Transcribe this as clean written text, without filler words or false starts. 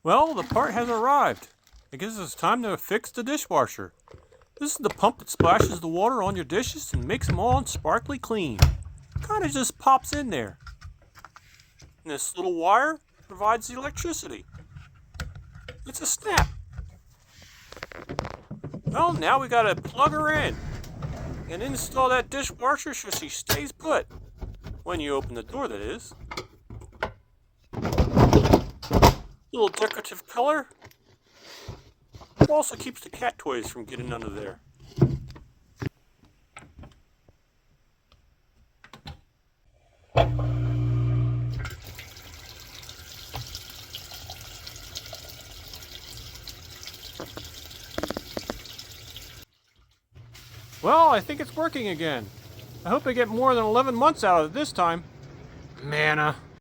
Well, the part has arrived. I guess it's time to fix the dishwasher. This is the pump that splashes the water on your dishes and makes them all sparkly clean. Kinda just pops in there. And this little wire provides the electricity. It's a snap. Well, now we gotta plug her in and install that dishwasher so she stays put. When you open the door, that is. Little decorative color. It also keeps the cat toys from getting under there. Well, I think it's working again. I hope I get more than 11 months out of it this time. Manna.